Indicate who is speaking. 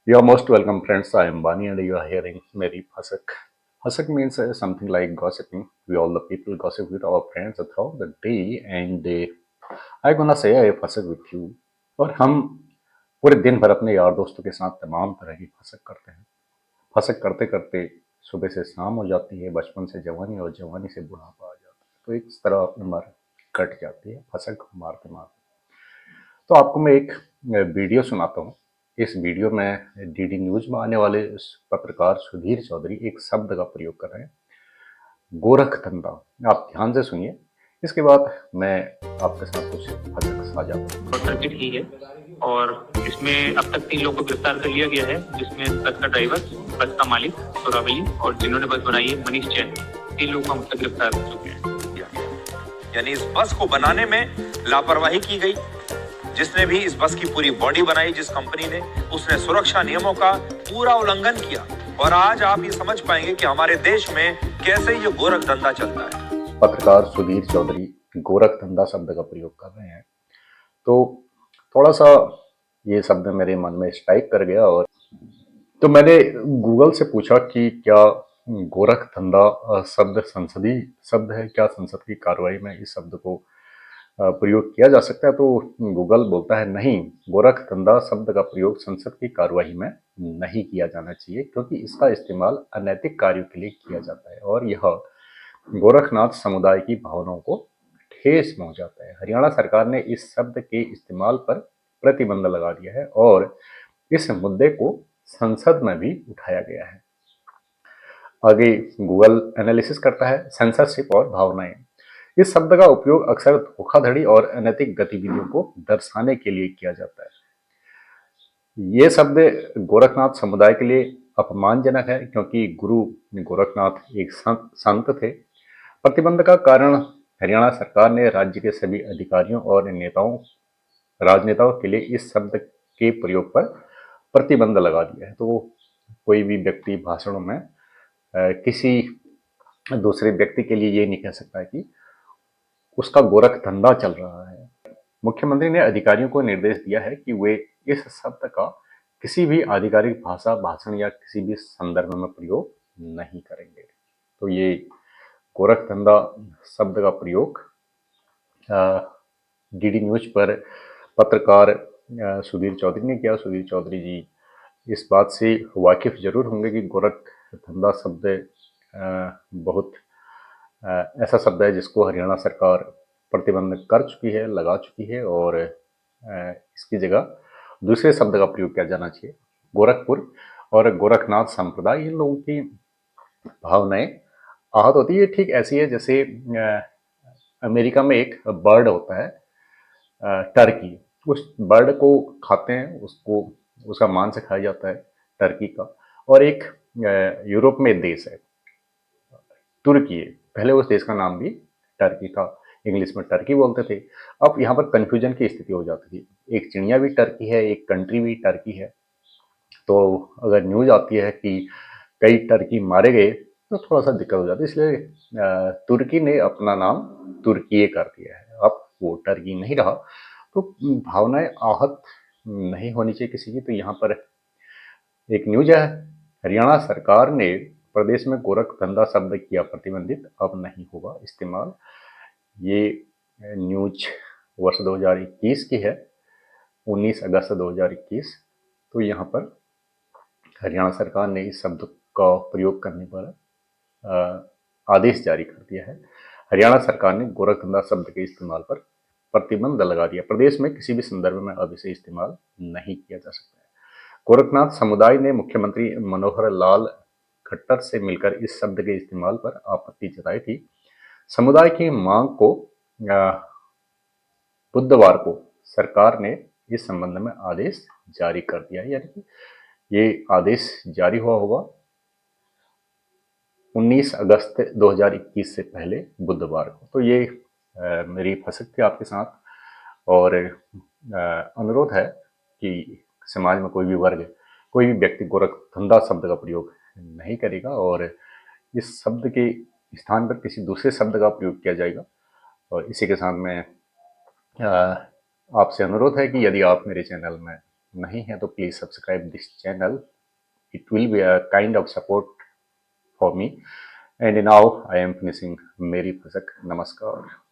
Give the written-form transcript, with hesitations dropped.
Speaker 1: You are most welcome, friends. I am Bani, and you are hearing Mary Hasak. Hasak means something like gossiping. We all the people gossip with our friends throughout the day, and I'm gonna say I Hasak with you. और हम पूरे दिन भर अपने यार दोस्तों के साथ तमाम तरह की फसक करते हैं। फसक करते करते सुबह से शाम हो जाती है, बचपन से जवानी और जवानी से बुढ़ापा आ जाता है। तो एक तरह उम्र कट जाती है फसक मारते मारते। तो आपको मैं एक वीडियो सुनाता हूँ। इस वीडियो में डीडी न्यूज में आने वाले पत्रकार सुधीर चौधरी एक शब्द का प्रयोग कर रहे हैं, गोरख धंधा। आप ध्यान से सुनिए, इसके बाद मैं आपके साथ कुछ फर्क साझा करूंगा।
Speaker 2: सर्किट की है और इसमें अब तक 3 लोग को गिरफ्तार कर लिया गया है, जिसमें बस का ड्राइवर, बस का मालिक सोरावली और जिन्होंने बस बनाई है मनीष जैन। 3 लोग को हम तक गिरफ्तार कर चुके हैं।
Speaker 3: यानी इस बस को बनाने में लापरवाही की गई। जिसने भी इस बस की पूरी बॉडी बनाई, जिस कंपनी ने, उसने सुरक्षा नियमों का पूरा उल्लंघन किया। और आज आप ये समझ पाएंगे कि हमारे देश में कैसे ये गोरख धंधा चलता है।
Speaker 1: पत्रकार सुधीर चौधरी गोरख धंधा शब्द का प्रयोग कर रहे हैं, तो थोड़ा सा ये शब्द मेरे मन में स्ट्राइक कर गया। और तो मैंने गूगल से पूछा कि क्या गोरख धंधा शब्द संसदीय शब्द है, क्या संसद की कार्रवाई में इस शब्द को प्रयोग किया जा सकता है। तो गूगल बोलता है नहीं, गोरख धंधा शब्द का प्रयोग संसद की कार्यवाही में नहीं किया जाना चाहिए, क्योंकि इसका इस्तेमाल अनैतिक कार्यों के लिए किया जाता है और यह गोरखनाथ समुदाय की भावनाओं को ठेस पहुंचाता है। हरियाणा सरकार ने इस शब्द के इस्तेमाल पर प्रतिबंध लगा दिया है और इस मुद्दे को संसद में भी उठाया गया है। आगे गूगल एनालिसिस करता है, सेंसरशिप और भावनाएं। इस शब्द का उपयोग अक्सर धोखाधड़ी और अनैतिक गतिविधियों को दर्शाने के लिए किया जाता है। ये शब्द गोरखनाथ समुदाय के लिए अपमानजनक है, क्योंकि गुरु गोरखनाथ एक संत थे। प्रतिबंध का कारण हरियाणा सरकार ने राज्य के सभी अधिकारियों और राजनेताओं के लिए इस शब्द के प्रयोग पर प्रतिबंध लगा दिया है। तो कोई भी व्यक्ति भाषणों में किसी दूसरे व्यक्ति के लिए ये नहीं कह सकता है कि उसका गोरख धंधा चल रहा है। मुख्यमंत्री ने अधिकारियों को निर्देश दिया है कि वे इस शब्द का किसी भी आधिकारिक भाषा, भाषण या किसी भी संदर्भ में प्रयोग नहीं करेंगे। तो ये गोरख धंधा शब्द का प्रयोग डीडी न्यूज पर पत्रकार सुधीर चौधरी ने किया। सुधीर चौधरी जी इस बात से वाकिफ जरूर होंगे कि गोरख धंधा शब्द बहुत ऐसा शब्द है जिसको हरियाणा सरकार प्रतिबंध कर चुकी है, लगा चुकी है, और इसकी जगह दूसरे शब्द का प्रयोग किया जाना चाहिए। गोरखपुर और गोरखनाथ संप्रदाय, इन लोगों की भावनाएं आहत होती है। ठीक ऐसी है जैसे अमेरिका में एक बर्ड होता है, टर्की। उस बर्ड को खाते हैं, उसको उसका मांस खाया जाता है, टर्की का। और एक यूरोप में देश है तुर्की है, पहले उस देश का नाम भी टर्की था, इंग्लिश में टर्की बोलते थे। अब यहाँ पर कंफ्यूजन की स्थिति हो जाती थी, एक चिड़िया भी टर्की है, एक कंट्री भी टर्की है। तो अगर न्यूज आती है कि कई टर्की मारे गए तो थोड़ा सा दिक्कत हो जाती है, इसलिए तुर्की ने अपना नाम तुर्की कर दिया है, अब वो टर्की नहीं रहा। तो भावनाएं आहत नहीं होनी चाहिए किसी की। तो यहाँ पर एक न्यूज है, हरियाणा सरकार ने प्रदेश में गोरख धंधा शब्द किया प्रतिबंधित, अब नहीं होगा इस्तेमाल। ये न्यूज वर्ष 2021 की है, 19 अगस्त 2021। तो यहाँ पर हरियाणा सरकार ने इस शब्द का प्रयोग करने पर आदेश जारी कर दिया है। हरियाणा सरकार ने गोरख धंधा शब्द के इस्तेमाल पर प्रतिबंध लगा दिया। प्रदेश में किसी भी संदर्भ में अब इसे इस्तेमाल नहीं किया जा सकता है। गोरखनाथ समुदाय ने मुख्यमंत्री मनोहर लाल खट्टर से मिलकर इस शब्द के इस्तेमाल पर आपत्ति जताई थी। समुदाय की मांग को बुधवार को सरकार ने इस संबंध में आदेश जारी कर दिया है, यानी कि ये आदेश जारी हुआ होगा 19 अगस्त 2021 से पहले बुधवार को। तो ये मेरी फसक थी आपके साथ, और अनुरोध है कि समाज में कोई भी वर्ग, कोई भी व्यक्ति गोरख धंधा शब्द का प्रयोग नहीं करेगा और इस शब्द के स्थान पर किसी दूसरे शब्द का प्रयोग किया जाएगा। और इसी के साथ में आपसे अनुरोध है कि यदि आप मेरे चैनल में नहीं है तो please subscribe this channel. It will be a kind of support for me. And now I am finishing. मेरी फसक. नमस्कार.